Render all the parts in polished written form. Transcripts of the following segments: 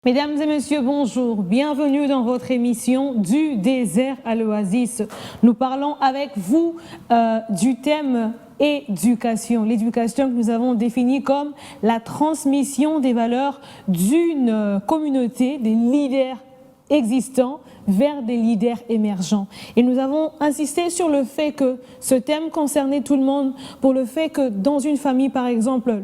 Mesdames et messieurs, bonjour. Bienvenue dans votre émission Du désert à l'oasis. Nous parlons avec vous du thème éducation. L'éducation que nous avons définie comme la transmission des valeurs d'une communauté, des leaders existants vers des leaders émergents. Et nous avons insisté sur le fait que ce thème concernait tout le monde, pour le fait que dans une famille, par exemple,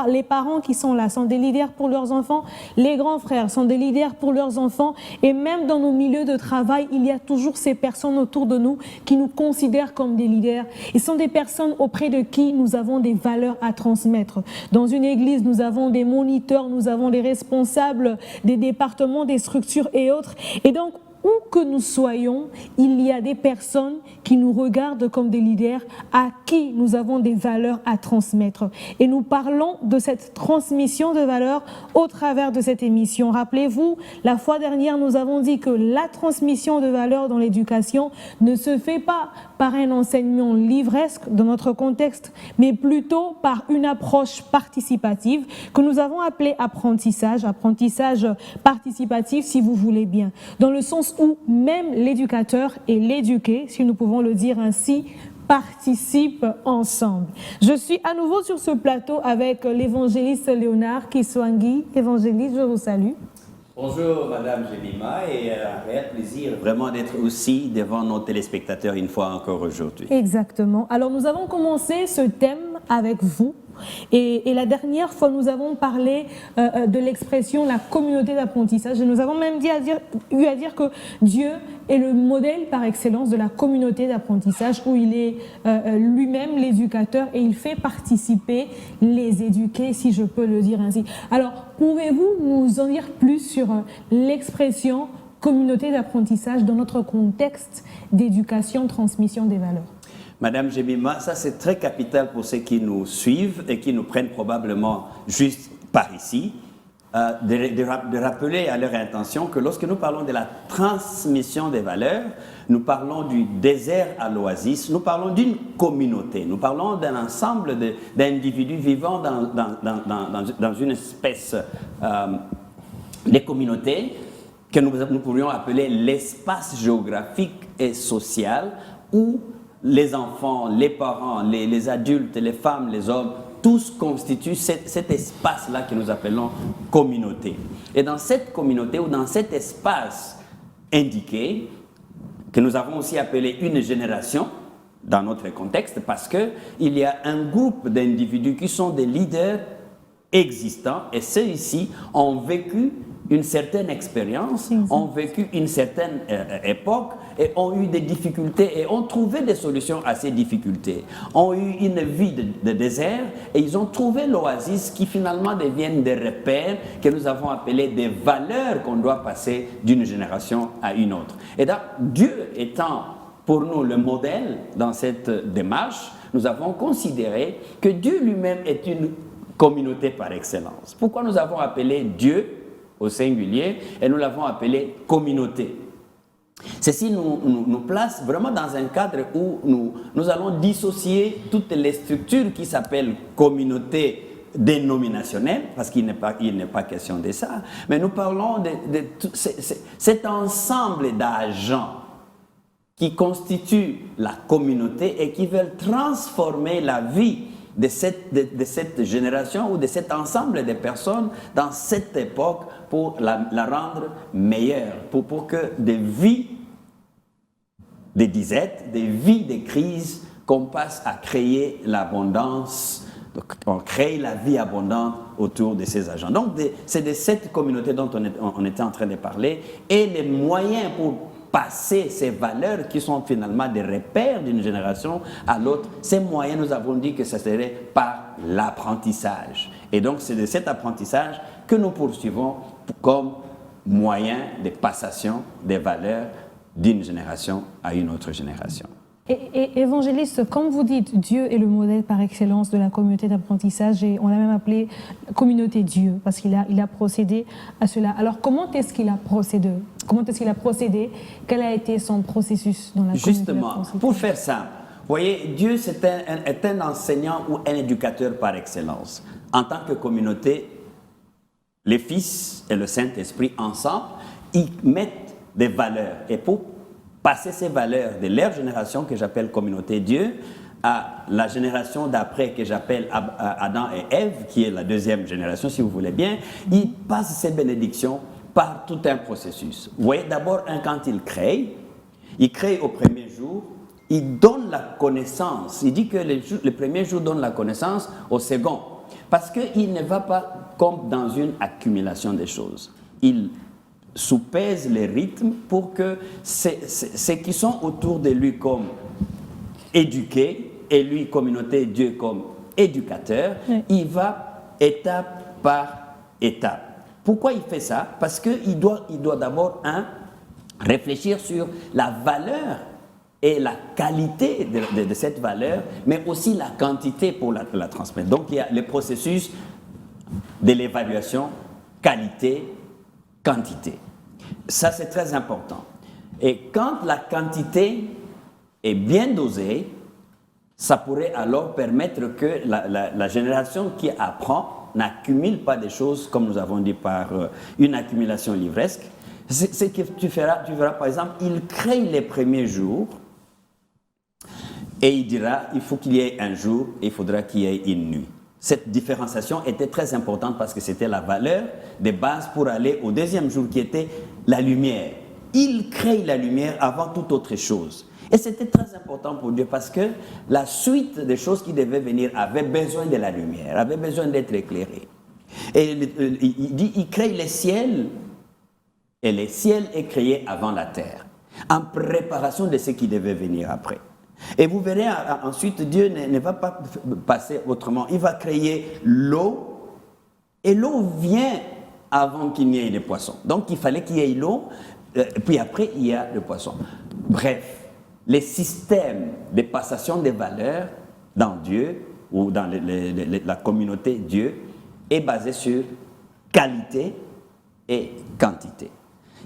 les parents qui sont là sont des leaders pour leurs enfants, les grands frères sont des leaders pour leurs enfants, et même dans nos milieux de travail, il y a toujours ces personnes autour de nous qui nous considèrent comme des leaders. Ils sont des personnes auprès de qui nous avons des valeurs à transmettre. Dans une église, nous avons des moniteurs, nous avons des responsables des départements, des structures et autres. Et donc, où que nous soyons, il y a des personnes qui nous regardent comme des leaders à qui nous avons des valeurs à transmettre. Et nous parlons de cette transmission de valeurs au travers de cette émission. Rappelez-vous, la fois dernière, nous avons dit que la transmission de valeurs dans l'éducation ne se fait pas par un enseignement livresque dans notre contexte, mais plutôt par une approche participative que nous avons appelée apprentissage participatif si vous voulez bien, dans le sens où même l'éducateur et l'éduqué, si nous pouvons le dire ainsi, participent ensemble. Je suis à nouveau sur ce plateau avec l'évangéliste Léonard Kiswangui. Évangéliste, je vous salue. Bonjour Madame Jemima, et un réel plaisir vraiment d'être aussi devant nos téléspectateurs une fois encore aujourd'hui. Exactement. Alors nous avons commencé ce thème avec vous. Et la dernière fois, nous avons parlé de l'expression la communauté d'apprentissage. Et nous avons même eu à dire que Dieu est le modèle par excellence de la communauté d'apprentissage, où il est lui-même l'éducateur et il fait participer les éduqués, si je peux le dire ainsi. Alors, pouvez-vous nous en dire plus sur l'expression communauté d'apprentissage dans notre contexte d'éducation, transmission des valeurs? Madame Jemima, ça c'est très capital pour ceux qui nous suivent et qui nous prennent probablement juste par ici, de rappeler à leur intention que lorsque nous parlons de la transmission des valeurs, nous parlons du désert à l'oasis, nous parlons d'une communauté, nous parlons d'un ensemble d'individus vivant dans une espèce de communauté que nous pourrions appeler l'espace géographique et social où les enfants, les parents, les adultes, les femmes, les hommes, tous constituent cet espace-là que nous appelons communauté. Et dans cette communauté ou dans cet espace indiqué, que nous avons aussi appelé une génération, dans notre contexte, parce qu'il y a un groupe d'individus qui sont des leaders existants, et ceux-ci ont vécu une certaine expérience, ont vécu une certaine époque et ont eu des difficultés et ont trouvé des solutions à ces difficultés. Ont eu une vie de désert et ils ont trouvé l'oasis qui finalement deviennent des repères que nous avons appelés des valeurs qu'on doit passer d'une génération à une autre. Et donc, Dieu étant pour nous le modèle dans cette démarche, nous avons considéré que Dieu lui-même est une communauté par excellence. Pourquoi nous avons appelé Dieu au singulier, et nous l'avons appelé communauté. Ceci nous place vraiment dans un cadre où nous allons dissocier toutes les structures qui s'appellent communauté dénominationnelle, parce qu'il n'est pas question de ça, mais nous parlons de cet ensemble d'agents qui constituent la communauté et qui veulent transformer la vie de cette génération ou de cet ensemble de personnes dans cette époque pour la rendre meilleure, pour que des vies de disette, des vies de crise, qu'on passe à créer l'abondance, on crée la vie abondante autour de ces agents. Donc c'est de cette communauté dont on était en train de parler, et les moyens pour passer ces valeurs qui sont finalement des repères d'une génération à l'autre, ces moyens, nous avons dit que ça serait par l'apprentissage. Et donc, c'est de cet apprentissage que nous poursuivons comme moyen de passation des valeurs d'une génération à une autre génération. Et évangéliste, comme vous dites, Dieu est le modèle par excellence de la communauté d'apprentissage, et on l'a même appelé communauté Dieu, parce qu'il a procédé à cela. Alors, comment est-ce qu'il a procédé? Quel a été son processus dans la communauté? Justement, pour faire ça, vous voyez, Dieu est un enseignant ou un éducateur par excellence. En tant que communauté, les Fils et le Saint-Esprit ensemble, ils mettent des valeurs. Et pour passer ces valeurs de leur génération, que j'appelle communauté Dieu, à la génération d'après, que j'appelle Adam et Ève, qui est la deuxième génération, si vous voulez bien, ils passent ces bénédictions par tout un processus. Vous voyez, d'abord, quand il crée au premier jour, il donne la connaissance. Il dit que le premier jour donne la connaissance au second. Parce qu'il ne va pas comme dans une accumulation des choses. Il soupèse les rythmes pour que ceux qui sont autour de lui comme éduqués, et lui, communauté, Dieu comme éducateur, il va étape par étape. Pourquoi il fait ça? Parce qu'il doit d'abord, réfléchir sur la valeur et la qualité de cette valeur, mais aussi la quantité pour la transmettre. Donc, il y a le processus de l'évaluation qualité-quantité. Ça, c'est très important. Et quand la quantité est bien dosée, ça pourrait alors permettre que la génération qui apprend n'accumule pas des choses, comme nous avons dit, par une accumulation livresque. Ce que tu verras par exemple, il crée les premiers jours et il dira, il faut qu'il y ait un jour et il faudra qu'il y ait une nuit. Cette différenciation était très importante parce que c'était la valeur de base pour aller au deuxième jour qui était la lumière. Il crée la lumière avant toute autre chose. Et c'était très important pour Dieu parce que la suite des choses qui devaient venir avait besoin de la lumière, avait besoin d'être éclairée. Et il dit, il crée les ciels, et le ciel est créé avant la terre, en préparation de ce qui devait venir après. Et vous verrez ensuite, Dieu ne va pas passer autrement. Il va créer l'eau, et l'eau vient avant qu'il n'y ait des poissons. Donc il fallait qu'il y ait l'eau, puis après il y a le poisson. Bref, les systèmes de passation des valeurs dans Dieu, ou dans la communauté Dieu, est basé sur qualité et quantité.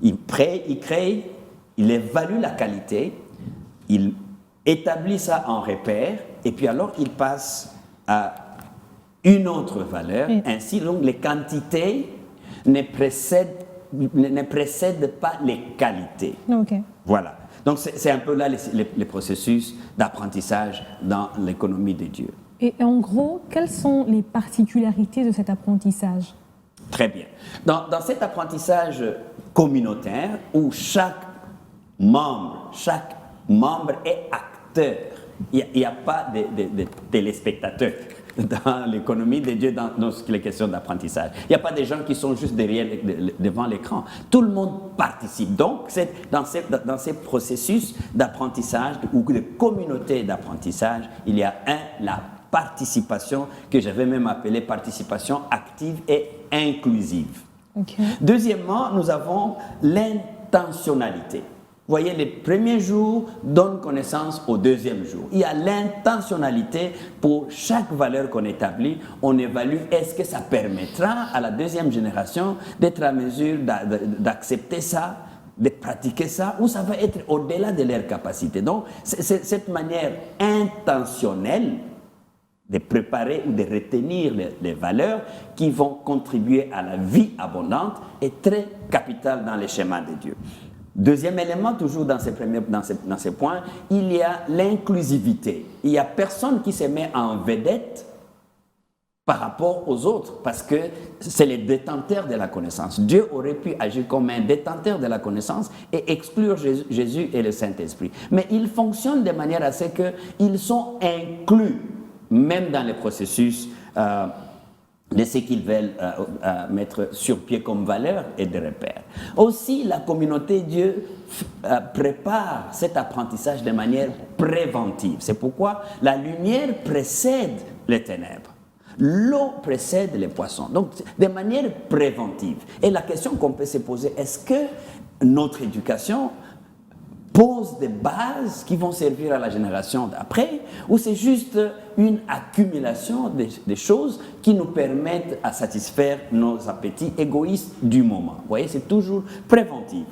Il crée, il évalue la qualité, il établit ça en repère, et puis alors il passe à une autre valeur. Ainsi, donc, les quantités ne précèdent pas les qualités. Okay. Voilà. Donc, c'est un peu là les processus d'apprentissage dans l'économie de Dieu. Et en gros, quelles sont les particularités de cet apprentissage? Très bien. Dans cet apprentissage communautaire, où chaque membre est acteur, il n'y a pas de téléspectateurs dans l'économie de Dieu, dans les questions d'apprentissage. Il n'y a pas des gens qui sont juste devant l'écran. Tout le monde participe. Donc, dans ces processus d'apprentissage ou de communauté d'apprentissage, il y a la participation, que j'avais même appelée participation active et inclusive. Okay. Deuxièmement, nous avons l'intentionnalité. Vous voyez, les premiers jours donnent connaissance au deuxième jour. Il y a l'intentionnalité pour chaque valeur qu'on établit. On évalue, est-ce que ça permettra à la deuxième génération d'être à mesure d'accepter ça, de pratiquer ça, ou ça va être au-delà de leurs capacités. Donc, cette manière intentionnelle de préparer ou de retenir les valeurs qui vont contribuer à la vie abondante est très capitale dans les schémas de Dieu. Deuxième élément, toujours dans ces points, il y a l'inclusivité. Il n'y a personne qui se met en vedette par rapport aux autres, parce que c'est les détenteurs de la connaissance. Dieu aurait pu agir comme un détenteur de la connaissance et exclure Jésus et le Saint-Esprit. Mais il fonctionne de manière à ce qu'ils sont inclus, même dans les processus de ce qu'ils veulent mettre sur pied comme valeur et de repères. Aussi, la communauté Dieu prépare cet apprentissage de manière préventive. C'est pourquoi la lumière précède les ténèbres. L'eau précède les poissons. Donc, de manière préventive. Et la question qu'on peut se poser, est-ce que notre éducation pose des bases qui vont servir à la génération d'après, ou c'est juste une accumulation des choses qui nous permettent à satisfaire nos appétits égoïstes du moment? Vous voyez, c'est toujours préventif.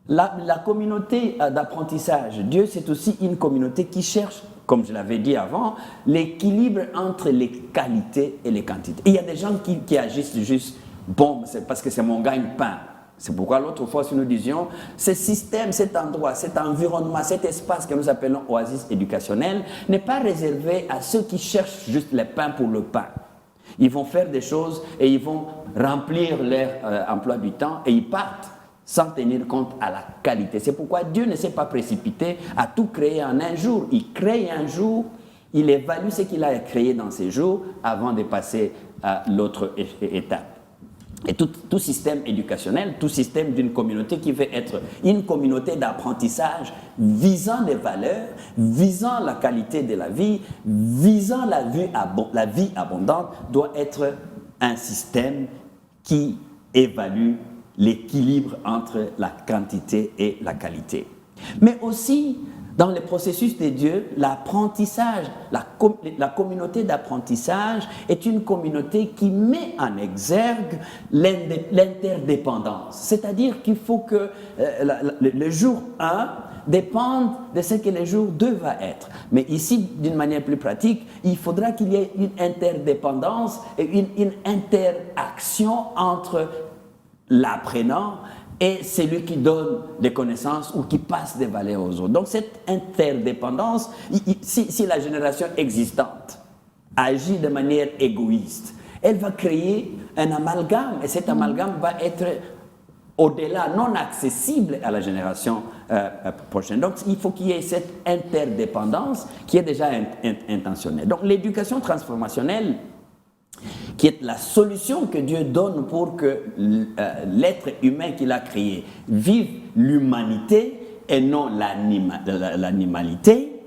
La communauté d'apprentissage, Dieu, c'est aussi une communauté qui cherche, comme je l'avais dit avant, l'équilibre entre les qualités et les quantités. Et il y a des gens qui agissent juste bon, c'est parce que c'est mon gagne-pain. C'est pourquoi l'autre fois, si nous disions, ce système, cet endroit, cet environnement, cet espace que nous appelons oasis éducationnelle n'est pas réservé à ceux qui cherchent juste le pain pour le pain. Ils vont faire des choses et ils vont remplir leur emploi du temps et ils partent sans tenir compte à la qualité. C'est pourquoi Dieu ne s'est pas précipité à tout créer en un jour. Il crée un jour, il évalue ce qu'il a créé dans ces jours avant de passer à l'autre étape. Et tout système éducationnel, tout système d'une communauté qui veut être une communauté d'apprentissage visant des valeurs, visant la qualité de la vie, visant la vie abondante, doit être un système qui évalue l'équilibre entre la quantité et la qualité. Mais aussi, dans le processus de Dieu, l'apprentissage, la communauté d'apprentissage est une communauté qui met en exergue l'interdépendance. C'est-à-dire qu'il faut que le jour 1 dépende de ce que le jour 2 va être. Mais ici, d'une manière plus pratique, il faudra qu'il y ait une interdépendance et une interaction entre l'apprenant et celui qui donne des connaissances ou qui passe des valeurs aux autres. Donc cette interdépendance, si la génération existante agit de manière égoïste, elle va créer un amalgame et cet amalgame va être au-delà, non accessible à la génération prochaine. Donc il faut qu'il y ait cette interdépendance qui est déjà intentionnelle. Donc l'éducation transformationnelle, qui est la solution que Dieu donne pour que l'être humain qu'il a créé vive l'humanité et non l'animalité,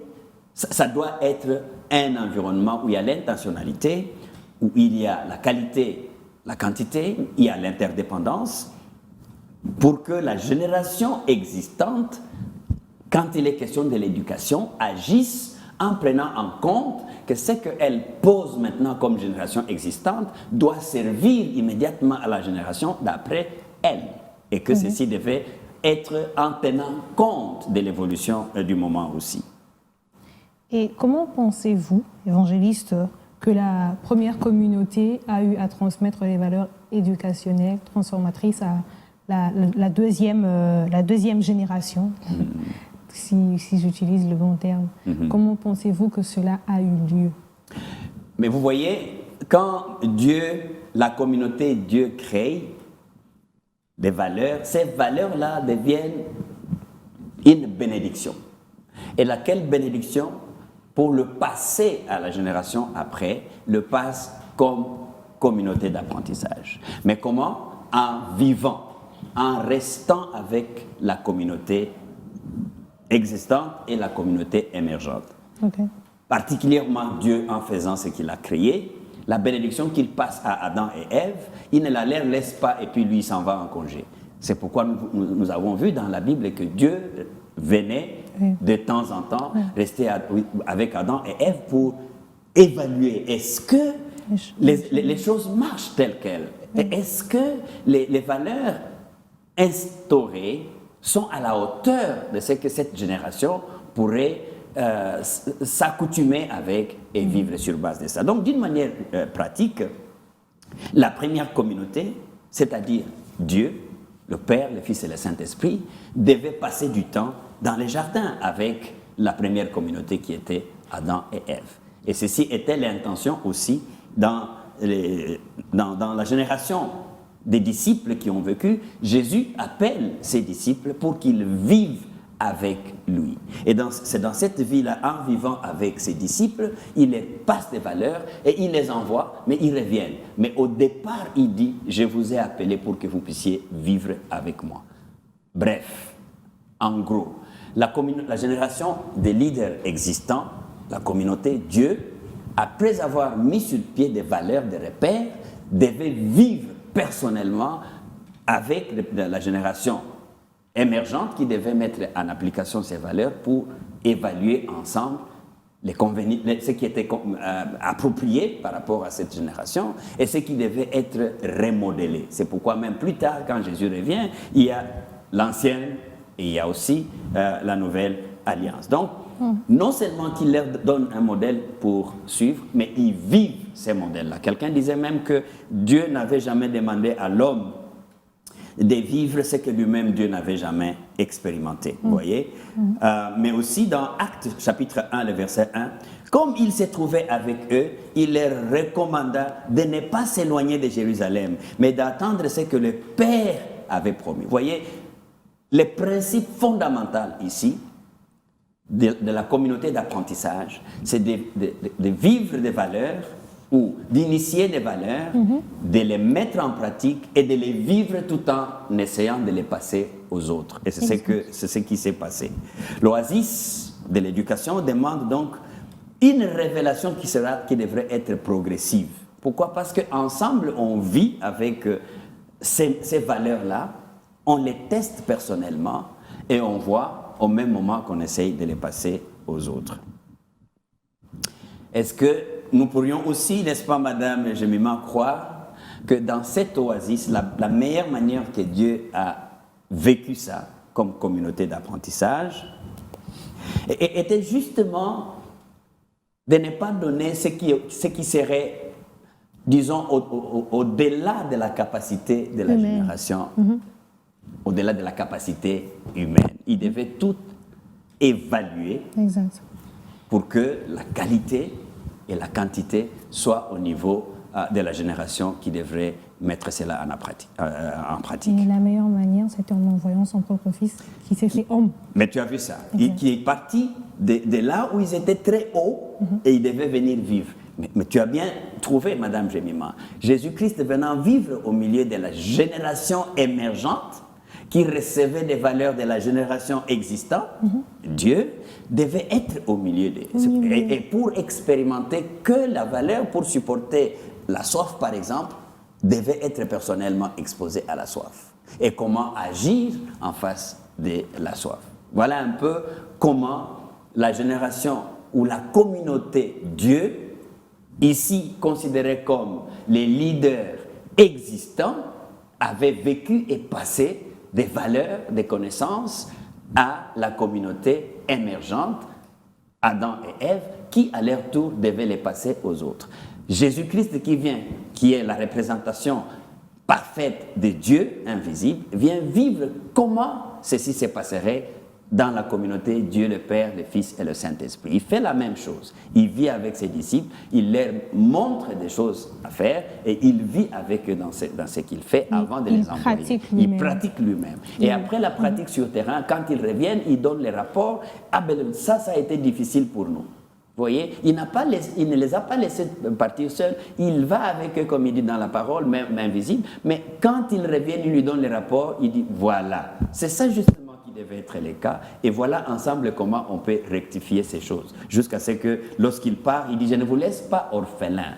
ça doit être un environnement où il y a l'intentionnalité, où il y a la qualité, la quantité, il y a l'interdépendance, pour que la génération existante, quand il est question de l'éducation, agisse en prenant en compte que ce qu'elle pose maintenant comme génération existante doit servir immédiatement à la génération d'après elle. Et que ceci devait être en tenant compte de l'évolution du moment aussi. Et comment pensez-vous, évangéliste, que la première communauté a eu à transmettre les valeurs éducationnelles transformatrices à la deuxième génération si j'utilise le bon terme. Comment pensez-vous que cela a eu lieu? Mais vous voyez, quand la communauté Dieu crée des valeurs, ces valeurs-là deviennent une bénédiction. Et laquelle bénédiction, pour le passer à la génération après, le passe comme communauté d'apprentissage. Mais comment? En vivant, en restant avec la communauté existante et la communauté émergente. Okay. Particulièrement Dieu en faisant ce qu'il a créé, la bénédiction qu'il passe à Adam et Ève, il ne la laisse pas et puis lui il s'en va en congé. C'est pourquoi nous avons vu dans la Bible que Dieu venait de temps en temps rester avec Adam et Ève pour évaluer est-ce que les choses marchent telles quelles, est-ce que les valeurs instaurées sont à la hauteur de ce que cette génération pourrait s'accoutumer avec et vivre sur base de ça. Donc, d'une manière pratique, la première communauté, c'est-à-dire Dieu, le Père, le Fils et le Saint-Esprit, devait passer du temps dans les jardins avec la première communauté qui était Adam et Ève. Et ceci était l'intention aussi dans la génération des disciples qui ont vécu. Jésus appelle ses disciples pour qu'ils vivent avec lui. Et c'est dans cette vie-là, en vivant avec ses disciples, il les passe des valeurs et il les envoie, mais ils reviennent. Mais au départ, il dit, je vous ai appelé pour que vous puissiez vivre avec moi. Bref, en gros, la génération des leaders existants, la communauté Dieu, après avoir mis sur pied des valeurs, des repères, devait vivre personnellement avec la génération émergente qui devait mettre en application ces valeurs pour évaluer ensemble ce qui était approprié par rapport à cette génération et ce qui devait être remodelé. C'est pourquoi même plus tard, quand Jésus revient, il y a l'ancienne et il y a aussi la nouvelle alliance. Donc, non seulement qu'ils leur donnent un modèle pour suivre, mais ils vivent ces modèles-là. Quelqu'un disait même que Dieu n'avait jamais demandé à l'homme de vivre ce que lui-même Dieu n'avait jamais expérimenté. Vous voyez? Mais aussi dans Actes chapitre 1, le verset 1, comme il s'est trouvé avec eux, il leur recommanda de ne pas s'éloigner de Jérusalem, mais d'attendre ce que le Père avait promis. Vous voyez, le principe fondamental ici de la communauté d'apprentissage, c'est de vivre des valeurs ou d'initier des valeurs, de les mettre en pratique et de les vivre tout en essayant de les passer aux autres. Et c'est ce qui s'est passé. L'oasis de l'éducation demande donc une révélation qui devrait être progressive. Pourquoi? Parce qu'ensemble, on vit avec ces valeurs-là, on les teste personnellement et on voit au même moment qu'on essaye de les passer aux autres. Est-ce que nous pourrions aussi, n'est-ce pas, Madame Jemima, croire que dans cette oasis, la meilleure manière que Dieu a vécu ça comme communauté d'apprentissage était justement de ne pas donner ce qui serait, disons, au-delà de la capacité de la génération, au-delà de la capacité humaine. Il devait tout évaluer pour que la qualité et la quantité soient au niveau de la génération qui devrait mettre cela en pratique. Et la meilleure manière, c'était en envoyant son propre fils qui s'est fait homme. Mais tu as vu ça, qui est parti de là où ils étaient très hauts et ils devaient venir vivre. Mais tu as bien trouvé, Madame Jemima, Jésus-Christ venant vivre au milieu de la génération émergente qui recevait des valeurs de la génération existante, Dieu devait être au milieu de... Et pour expérimenter que la valeur, pour supporter la soif, par exemple, devait être personnellement exposé à la soif. Et comment agir en face de la soif. Voilà un peu comment la génération ou la communauté Dieu, ici considérée comme les leaders existants, avait vécu et passé des valeurs, des connaissances à la communauté émergente, Adam et Ève, qui à leur tour devaient les passer aux autres. Jésus-Christ qui vient, qui est la représentation parfaite de Dieu invisible, vient vivre comment ceci se passerait dans la communauté Dieu le Père, le Fils et le Saint-Esprit. Il fait la même chose. Il vit avec ses disciples, il leur montre des choses à faire et il vit avec eux dans ce qu'il fait avant de les envoyer. Il pratique lui-même. Et après la pratique sur terrain, quand ils reviennent, il donne les rapports. Ah ben ça a été difficile pour nous. Vous voyez, il ne les a pas laissés partir seuls. Il va avec eux, comme il dit dans la parole, même invisible. Mais quand ils reviennent, il lui donne les rapports, il dit voilà. C'est ça justement devait être le cas. Et voilà ensemble comment on peut rectifier ces choses. Jusqu'à ce que, lorsqu'il part, il dit, je ne vous laisse pas orphelin.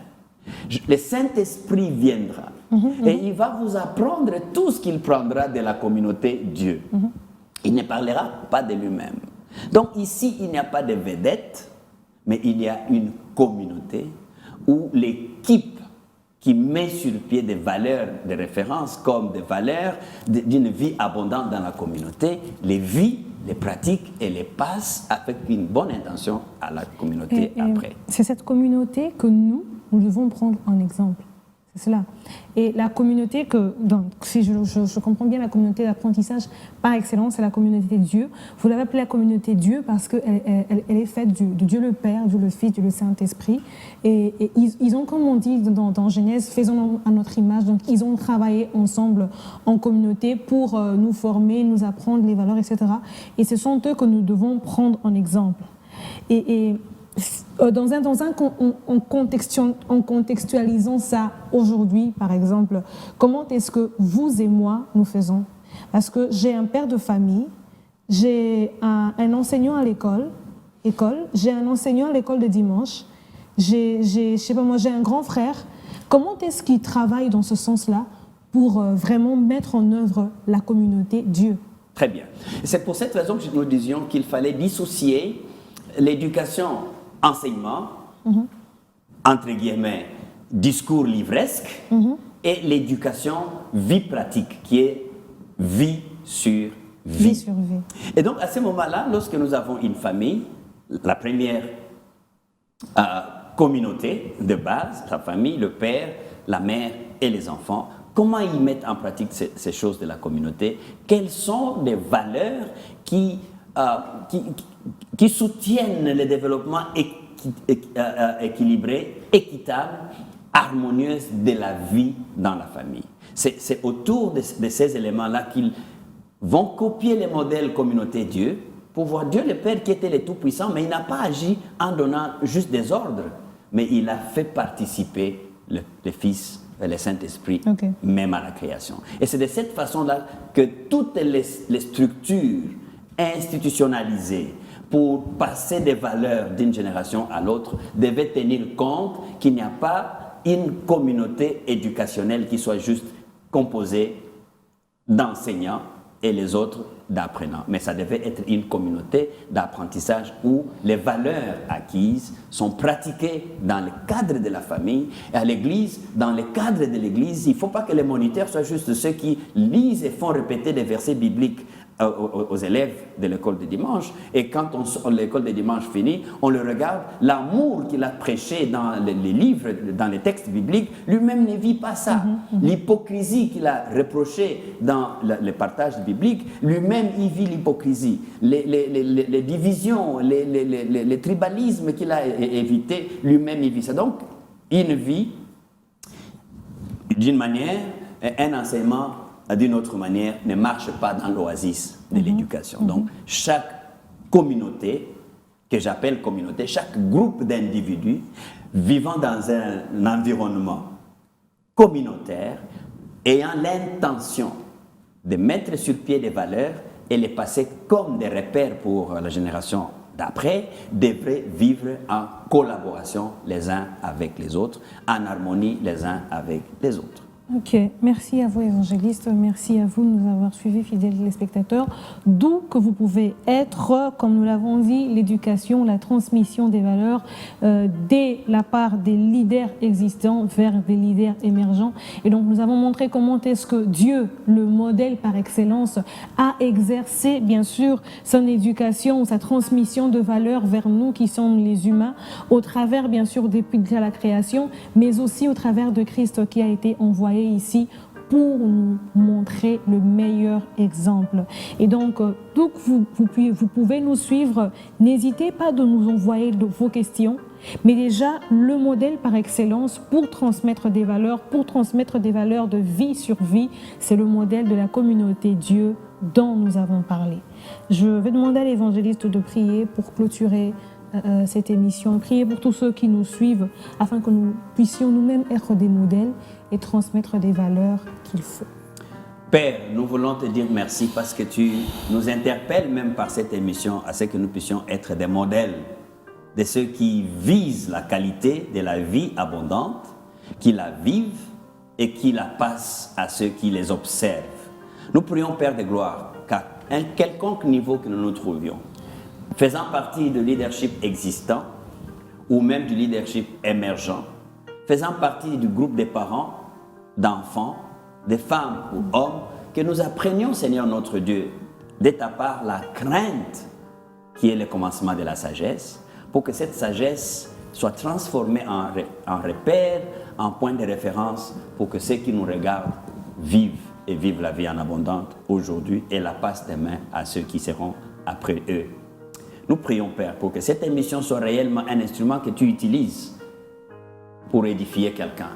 Le Saint-Esprit viendra et il va vous apprendre tout ce qu'il prendra de la communauté Dieu. Il ne parlera pas de lui-même. Donc ici, il n'y a pas de vedette, mais il y a une communauté où l'équipe qui met sur pied des valeurs de référence comme des valeurs d'une vie abondante dans la communauté, les vit, les pratique et les passe avec une bonne intention à la communauté après. C'est cette communauté que nous devons prendre en exemple. C'est cela. Et la communauté si je comprends bien, la communauté d'apprentissage par excellence, c'est la communauté de Dieu. Vous l'avez appelée la communauté de Dieu parce qu'elle est faite de Dieu le Père, Dieu le Fils, Dieu le Saint-Esprit. Et ils ont, comme on dit dans Genèse, faisons à notre image. Donc, ils ont travaillé ensemble en communauté pour nous former, nous apprendre les valeurs, etc. Et ce sont eux que nous devons prendre en exemple. En contextualisant ça aujourd'hui, par exemple, comment est-ce que vous et moi nous faisons? Parce que j'ai un père de famille, j'ai un enseignant à l'école, j'ai un enseignant à l'école de dimanche, j'ai un grand frère. Comment est-ce qu'il travaille dans ce sens-là pour vraiment mettre en œuvre la communauté Dieu? Très bien. C'est pour cette raison que nous disions qu'il fallait dissocier l'éducation enseignement, entre guillemets, discours livresque, et l'éducation vie pratique, qui est vie sur vie. Vie sur vie. Et donc, à ce moment-là, lorsque nous avons une famille, la première communauté de base, la famille, le père, la mère et les enfants. Comment ils mettent en pratique ces choses de la communauté? Quelles sont les valeurs qui soutiennent le développement équilibré, équitable, harmonieux de la vie dans la famille? C'est autour de ces éléments-là qu'ils vont copier les modèles communauté Dieu pour voir Dieu le Père qui était le Tout-Puissant, mais il n'a pas agi en donnant juste des ordres, mais il a fait participer le Fils et le Saint-Esprit, même à la création. Et c'est de cette façon-là que toutes les structures institutionnalisées pour passer des valeurs d'une génération à l'autre devaient tenir compte qu'il n'y a pas une communauté éducationnelle qui soit juste composée d'enseignants et les autres d'apprenants. Mais ça devait être une communauté d'apprentissage où les valeurs acquises sont pratiquées dans le cadre de la famille et à l'église, dans le cadre de l'église. Il ne faut pas que les moniteurs soient juste ceux qui lisent et font répéter des versets bibliques aux élèves de l'école de dimanche, et quand l'école de dimanche finit, on le regarde, l'amour qu'il a prêché dans les livres, dans les textes bibliques, lui-même ne vit pas ça. L'hypocrisie qu'il a reprochée dans le partage biblique, lui-même il vit l'hypocrisie. Les divisions, les tribalismes qu'il a évité, lui-même il vit ça. Donc, il vit d'une manière, un enseignement d'une autre manière, ne marche pas dans l'oasis de l'éducation. Donc, chaque communauté, que j'appelle communauté, chaque groupe d'individus vivant dans un environnement communautaire, ayant l'intention de mettre sur pied des valeurs et les passer comme des repères pour la génération d'après, devraient vivre en collaboration les uns avec les autres, en harmonie les uns avec les autres. Ok, merci à vous évangélistes, merci à vous de nous avoir suivis, fidèles téléspectateurs. D'où que vous pouvez être, comme nous l'avons dit, l'éducation, la transmission des valeurs dès la part des leaders existants vers des leaders émergents. Et donc nous avons montré comment est-ce que Dieu, le modèle par excellence, a exercé bien sûr son éducation, sa transmission de valeurs vers nous qui sommes les humains, au travers bien sûr depuis la création, mais aussi au travers de Christ qui a été envoyé ici pour nous montrer le meilleur exemple. Et donc, vous pouvez nous suivre. N'hésitez pas de nous envoyer vos questions, mais déjà le modèle par excellence pour transmettre des valeurs, de vie sur vie, c'est le modèle de la communauté Dieu dont nous avons parlé. Je vais demander à l'évangéliste de prier pour clôturer cette émission, prier pour tous ceux qui nous suivent afin que nous puissions nous-mêmes être des modèles et transmettre des valeurs qu'il faut. Père, nous voulons te dire merci parce que tu nous interpelles même par cette émission à ce que nous puissions être des modèles de ceux qui visent la qualité de la vie abondante, qui la vivent et qui la passent à ceux qui les observent. Nous prions, Père de gloire, qu'à un quelconque niveau que nous nous trouvions, faisant partie du leadership existant ou même du leadership émergent, faisant partie du groupe des parents, d'enfants, de femmes ou hommes, que nous apprenions, Seigneur notre Dieu, de ta part la crainte qui est le commencement de la sagesse, pour que cette sagesse soit transformée en repère, en point de référence, pour que ceux qui nous regardent vivent et vivent la vie en abondante aujourd'hui et la passent demain à ceux qui seront après eux. Nous prions, Père, pour que cette émission soit réellement un instrument que tu utilises pour édifier quelqu'un,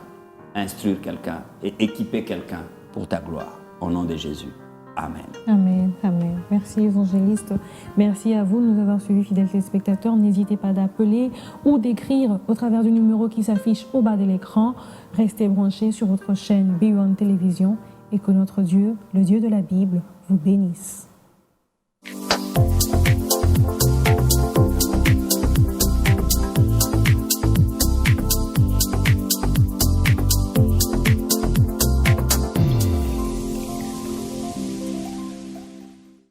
instruire quelqu'un et équiper quelqu'un pour ta gloire. Au nom de Jésus. Amen. Amen, amen. Merci évangéliste. Merci à vous de nous avoir suivis, fidèles téléspectateurs. N'hésitez pas d'appeler ou d'écrire au travers du numéro qui s'affiche au bas de l'écran. Restez branchés sur votre chaîne B1 Télévision et que notre Dieu, le Dieu de la Bible, vous bénisse.